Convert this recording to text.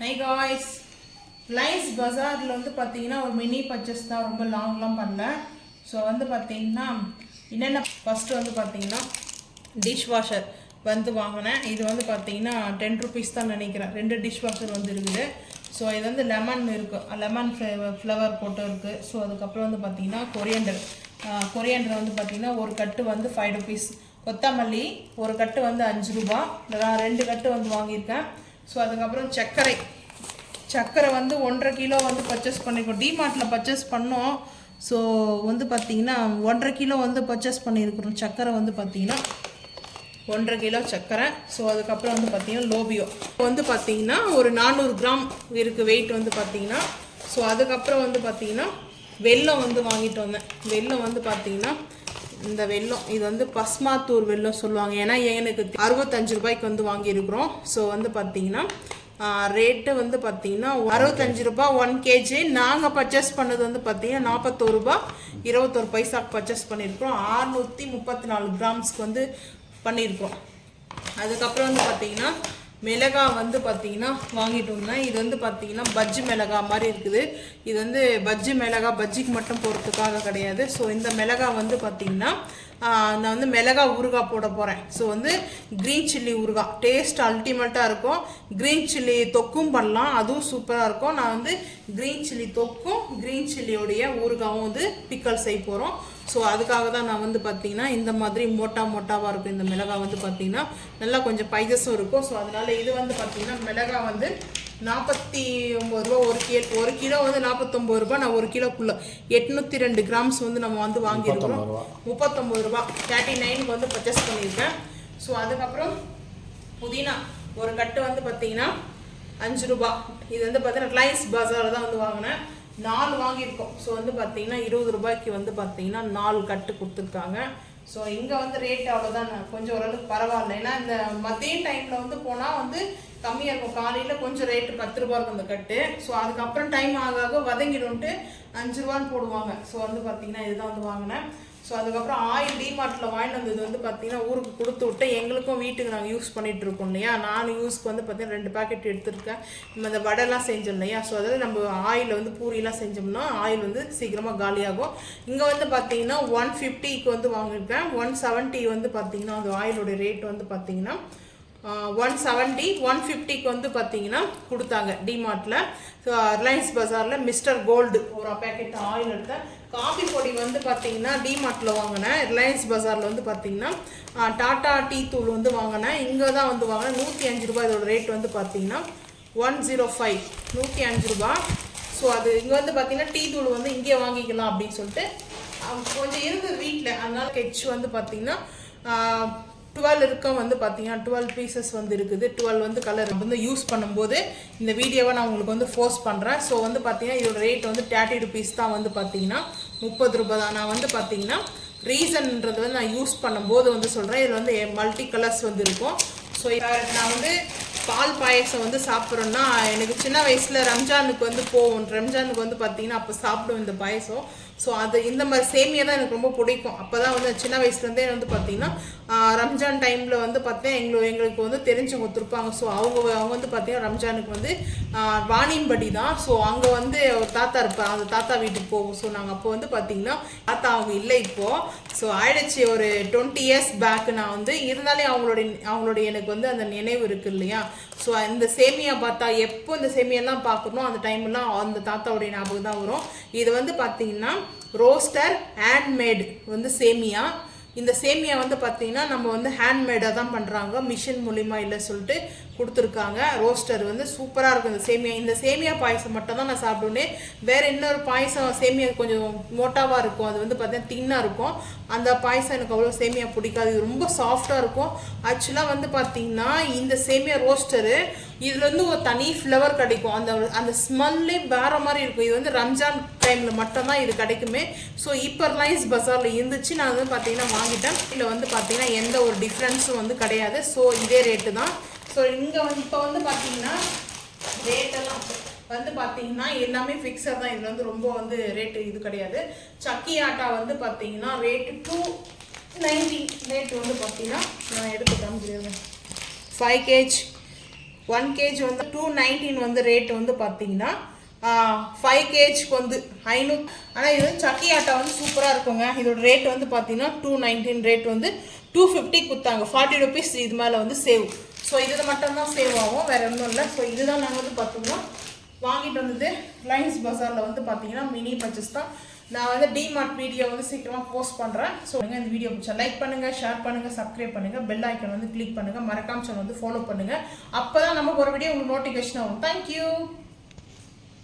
Hi guys, Lions Bazaar வந்து பாத்தீங்கன்னா ஒரு மினி பர்ச்சேஸ் தான், ரொம்ப லாங்லாம் பண்ணல. ஸோ வந்து பாத்தீங்கன்னா என்னென்ன ஃபர்ஸ்ட் வந்து பாத்தீங்கன்னா டிஷ் வாஷர் வந்து வாங்கினேன். இது வந்து பாத்தீங்கன்னா 10 rupees தான் நினைக்கிறேன். 2 டிஷ் வாஷர் வந்து இருக்குது. ஸோ இது வந்து லெமன் இருக்குது, லெமன் ஃப்ளவர் போட்டு இருக்குது. ஸோ அதுக்கப்புறம் வந்து பார்த்தீங்கன்னா கொரியண்டர் வந்து பார்த்தீங்கன்னா ஒரு கட்டு வந்து 5 rupees. கொத்தமல்லி ஒரு கட்டு வந்து 5 ரூபா. நான் 2 கட்டு வந்து வாங்கியிருக்கேன். ஸோ அதுக்கப்புறம் சர்க்கரை வந்து 1.5 கிலோ வந்து பர்ச்சேஸ் பண்ணியிருக்கோம். டிமார்ட்டில் பர்ச்சேஸ் பண்ணோம். ஸோ வந்து பார்த்தீங்கன்னா 1.5 கிலோ வந்து பர்ச்சேஸ் பண்ணியிருக்கிறோம். சர்க்கரை வந்து பார்த்தீங்கன்னா 1.5 கிலோ சர்க்கரை. ஸோ அதுக்கப்புறம் வந்து பார்த்தீங்கன்னா லோபியோ வந்து பார்த்தீங்கன்னா ஒரு 400 கிராம் இருக்குது வெயிட் வந்து பார்த்தீங்கன்னா. ஸோ அதுக்கப்புறம் வந்து பார்த்தீங்கன்னா வெல்லம் வந்து வாங்கிட்டு வந்தேன். வெல்லம் வந்து பார்த்தீங்கன்னா இந்த வெல்லம் இது வந்து பஸ்மாத்தூர் வெல்லம் சொல்லுவாங்க. ஏன்னா எனக்கு 65 ரூபாய்க்கு வந்து வாங்கியிருக்கிறோம். ஸோ வந்து பார்த்தீங்கன்னா ரேட்டு வந்து பார்த்தீங்கன்னா 65 ரூபா 1 kg. நாங்கள் பர்ச்சேஸ் பண்ணது வந்து பார்த்தீங்கன்னா 41 ரூபா 21 பைசாக்கு பர்ச்சேஸ் பண்ணியிருக்கிறோம். 634 கிராம்ஸ்க்கு வந்து பண்ணியிருக்கோம். அதுக்கப்புறம் வந்து பார்த்தீங்கன்னா மிளகா வந்து பார்த்தீங்கன்னா வாங்கிட்டு வந்தேன். இது வந்து பார்த்தீங்கன்னா பஜ்ஜி மிளகா மாதிரி இருக்குது. இது வந்து பஜ்ஜி மிளகா பஜ்ஜிக்கு மட்டும் போகிறதுக்காக கிடையாது. ஸோ இந்த மிளகா வந்து பார்த்தீங்கன்னா நான் வந்து மிளகா ஊறுகாய் போட போகிறேன். ஸோ வந்து க்ரீன் சில்லி ஊறுகாய் டேஸ்ட் அல்டிமேட்டாக இருக்கும். க்ரீன் சில்லி தொக்கும் பண்ணலாம், அதுவும் சூப்பராக இருக்கும். நான் வந்து க்ரீன் சில்லி தொக்கும் க்ரீன் சில்லியோடைய ஊறுகாவும் வந்து பிக்கல் செய்ய போகிறோம். ஸோ அதுக்காக தான் நான் வந்து பார்த்தீங்கன்னா இந்த மாதிரி மோட்டாவாக இருக்கும். இந்த மிளகா வந்து பார்த்தீங்கன்னா நல்லா கொஞ்சம் பைசஸும் இருக்கும். ஸோ அதனால இது வந்து பார்த்தீங்கன்னா மிளகா வந்து 49 ரூபா ஒரு கிலோ வந்து 49 ரூபா. நான் 1 கிலோக்குள்ள 802 கிராம்ஸ் வந்து நம்ம வந்து வாங்கியிருக்கிறோம். 39 ரூபா 39க்கு வந்து பர்ச்சேஸ் பண்ணியிருக்கேன். ஸோ அதுக்கப்புறம் புதினா ஒரு கட்டு வந்து பார்த்தீங்கன்னா 5 ரூபா. இது வந்து பார்த்தீங்கன்னா ரிலையன்ஸ் பஜாரில் தான் வந்து வாங்கினேன். 4 வாங்கியிருக்கோம். ஸோ வந்து பார்த்தீங்கன்னா 20 ரூபாய்க்கு வந்து பார்த்தீங்கன்னா 4 கட்டு கொடுத்துருக்காங்க. ஸோ இங்கே வந்து ரேட் அவ்வளோதான், கொஞ்சம் ஓரளவுக்கு பரவாயில்ல. ஏன்னா இந்த மதிய டைமில் வந்து போனால் வந்து கம்மியாக இருக்கும். காலையில் கொஞ்சம் ரேட்டு 10 ரூபா இருக்கும் அந்த கட்டு. ஸோ அதுக்கப்புறம் டைம் ஆக வதங்கிடும்ட்டு 5 ரூபான்னு போடுவாங்க. ஸோ வந்து பார்த்தீங்கன்னா இதுதான் வந்து வாங்கினேன். ஸோ அதுக்கப்புறம் ஆயில் டிமார்ட்டில் வாங்கிட்டு வந்தது வந்து பார்த்தீங்கன்னா ஊருக்கு கொடுத்து விட்டு எங்களுக்கும் வீட்டுக்கு நாங்கள் யூஸ் பண்ணிகிட்டு இருக்கோம் இல்லையா. நான் யூஸ்க்கு வந்து பார்த்தீங்கன்னா 2 பேக்கெட் எடுத்துருக்கேன். நம்ம இந்த வடைலாம் செஞ்சோம் இல்லையா. ஸோ அதாவது நம்ம ஆயில் வந்து பூரிலாம் செஞ்சோம்னா ஆயில் வந்து சீக்கிரமாக காலியாகும். இங்கே வந்து பார்த்தீங்கன்னா 150க்கு வந்து வாங்கியிருக்கேன். 170 வந்து பார்த்தீங்கன்னா அந்த ஆயிலோட ரேட் வந்து பார்த்தீங்கன்னா 170 150க்கு வந்து பார்த்தீங்கன்னா கொடுத்தாங்க டிமார்ட்டில். ஸோ ரிலையன்ஸ் பஜாரில் மிஸ்டர் கோல்டு ஒரு பேக்கெட் ஆயில் எடுத்தேன். காஃபி பொடி வந்து பார்த்தீங்கன்னா டிமார்ட்டில் வாங்கினேன். ரிலையன்ஸ் பஜாரில் வந்து பார்த்தீங்கன்னா டாட்டா டீ தூள் வந்து வாங்கினேன். இங்கே தான் வந்து வாங்கினேன். 105 ரூபாய். இதோட ரேட் வந்து பார்த்தீங்கன்னா 105 105 ரூபா. ஸோ அது இங்கே வந்து பார்த்தீங்கன்னா டீ தூள் வந்து இங்கே வாங்கிக்கலாம் அப்படின்னு சொல்லிட்டு கொஞ்சம் இருந்தது வீட்டில். அதனால கெச் வந்து பார்த்தீங்கன்னா 12 இருக்கம் வந்து பார்த்தீங்கன்னா 12 பீசஸ் வந்து இருக்குது. 12 வந்து கலர் வந்து யூஸ் பண்ணும்போது இந்த வீடியோவை நான் உங்களுக்கு வந்து ஃபோர்ஸ் பண்ணுறேன். ஸோ வந்து பார்த்தீங்கன்னா இதோட ரேட் வந்து 30 rupees தான் வந்து பார்த்தீங்கன்னா 30 ரூபாய் தான். நான் வந்து பார்த்தீங்கன்னா ரீசன்ன்றது வந்து நான் யூஸ் பண்ணும்போது வந்து சொல்கிறேன். இதில் வந்து மல்டி கலர்ஸ் வந்து இருக்கும். ஸோ நான் வந்து பால் பாயசம் வந்து சாப்பிட்றோன்னா எனக்கு சின்ன வயசில் ரம்ஜானுக்கு வந்து போவோம். ரம்ஜானுக்கு வந்து பார்த்தீங்கன்னா அப்போ சாப்பிடுவோம் இந்த பாயசம். ஸோ அது இந்த மாதிரி சேமியா தான் எனக்கு ரொம்ப பிடிக்கும். அப்போ தான் வந்து சின்ன வயசுலேருந்தே வந்து பார்த்தீங்கன்னா ரம்ஜான் டைமில் வந்து பார்த்தீங்கன்னா எங்களுக்கு வந்து தெரிஞ்சவங்க ஒத்துருப்பாங்க. ஸோ அவங்க வந்து பார்த்தீங்கன்னா ரம்ஜானுக்கு வந்து வாணியம்படி தான். ஸோ அங்கே வந்து ஒரு தாத்தா இருப்பார், அந்த தாத்தா வீட்டுக்கு போவோம். ஸோ நாங்கள் அப்போ வந்து பார்த்தீங்கன்னா தாத்தா அவங்க இல்லை இப்போது. ஸோ ஆயிடுச்சு ஒரு 20 years பேக். நான் வந்து இருந்தாலே அவங்களுடைய எனக்கு வந்து அந்த நினைவு இருக்குது இல்லையா. ஸோ இந்த சேமியா பார்த்தா எப்போ இந்த சேமியெல்லாம் பார்க்கணும் அந்த டைம்லாம் அந்த தாத்தாவுடைய ஞாபகம் தான் வரும். இது வந்து பார்த்தீங்கன்னா ரோஸ்டர் ஹேண்ட்மேடு வந்து சேமியா. இந்த சேமியா வந்து பார்த்தீங்கன்னா நம்ம வந்து ஹேண்ட்மேடாக தான் பண்ணுறாங்க, மிஷின் மூலிமா இல்லை சொல்லிட்டு கொடுத்துருக்காங்க. ரோஸ்டர் வந்து சூப்பராக இருக்கும் இந்த சேமியா. இந்த சேமியா பாயசம் மட்டும் தான் நான் சாப்பிடுவேன். வேறு இன்னொரு பாயசம் சேமியா கொஞ்சம் மோட்டாவாக இருக்கும், அது வந்து பார்த்தீங்கன்னா தின்னாக இருக்கும். அந்த பாயசம் எனக்கு அவ்வளோ சேமியா பிடிக்காது. இது ரொம்ப சாஃப்டாக இருக்கும். ஆக்சுவலாக வந்து பார்த்தீங்கன்னா இந்த சேமியா ரோஸ்டரு இதில் வந்து ஒரு தனி ஃப்ளவர் கிடைக்கும். அந்த ஸ்மெல்லே வேறு மாதிரி இருக்கும். இது வந்து ரம்ஜான் டைமில் மட்டும்தான் இது கிடைக்குமே. ஸோ இப்போ ரிலையன்ஸ் பஜாரில் இருந்துச்சு, நான் வந்து பார்த்தீங்கன்னா வாங்கிட்டேன். இதில் வந்து பார்த்தீங்கன்னா எந்த ஒரு டிஃப்ரென்ஸும் வந்து கிடையாது. ஸோ இதே ரேட்டு தான். ஸோ இங்கே வந்து இப்போ வந்து பார்த்தீங்கன்னா ரேட்டெல்லாம் வந்து பார்த்தீங்கன்னா எல்லாமே ஃபிக்ஸர் தான். இதில் வந்து ரொம்ப வந்து ரேட்டு இது கிடையாது. சக்கி ஆட்டா வந்து பார்த்தீங்கன்னா ரேட்டு 290 ரேட்டு வந்து பார்த்தீங்கன்னா நான் எடுத்து காமிக்கிறேன். 5 kg 1 kg வந்து 219 வந்து ரேட் வந்து பார்த்தீங்கன்னா 5 kgக்கு வந்து 500. ஆனால் இது வந்து சக்கி ஆட்டா வந்து சூப்பராக இருக்குங்க. இதோட ரேட் வந்து பார்த்தீங்கன்னா 219 ரேட் வந்து 250 கொடுத்தாங்க. 40 rupees இது மேலே வந்து சேவ். ஸோ இது மட்டும்தான் சேவ் ஆகும், வேறு ஒன்றும் இல்லை. ஸோ இதுதான் நாங்கள் வந்து பார்த்தீங்கன்னா வாங்கிட்டு வந்தது ரிலையன்ஸ் பஜாரில் வந்து பார்த்தீங்கன்னா மினி பர்ச்சேஸ் தான். நான் வந்து டிமார்ட் வீடியோ வந்து சீக்கிரமாக போஸ்ட் பண்ணுறேன். ஸோ இந்த வீடியோ பிடிச்சா லைக் பண்ணுங்கள், ஷேர் பண்ணுங்கள், சப்ஸ்கிரைப் பண்ணுங்கள், பெல் ஐக்கன் வந்து கிளிக் பண்ணுங்கள், மறக்காம சேனல் வந்து ஃபாலோ பண்ணுங்கள். அப்போ தான் நமக்கு ஒரு வீடியோ உங்களுக்கு நோட்டிஃபிகேஷன் ஆகும். தேங்க்யூ.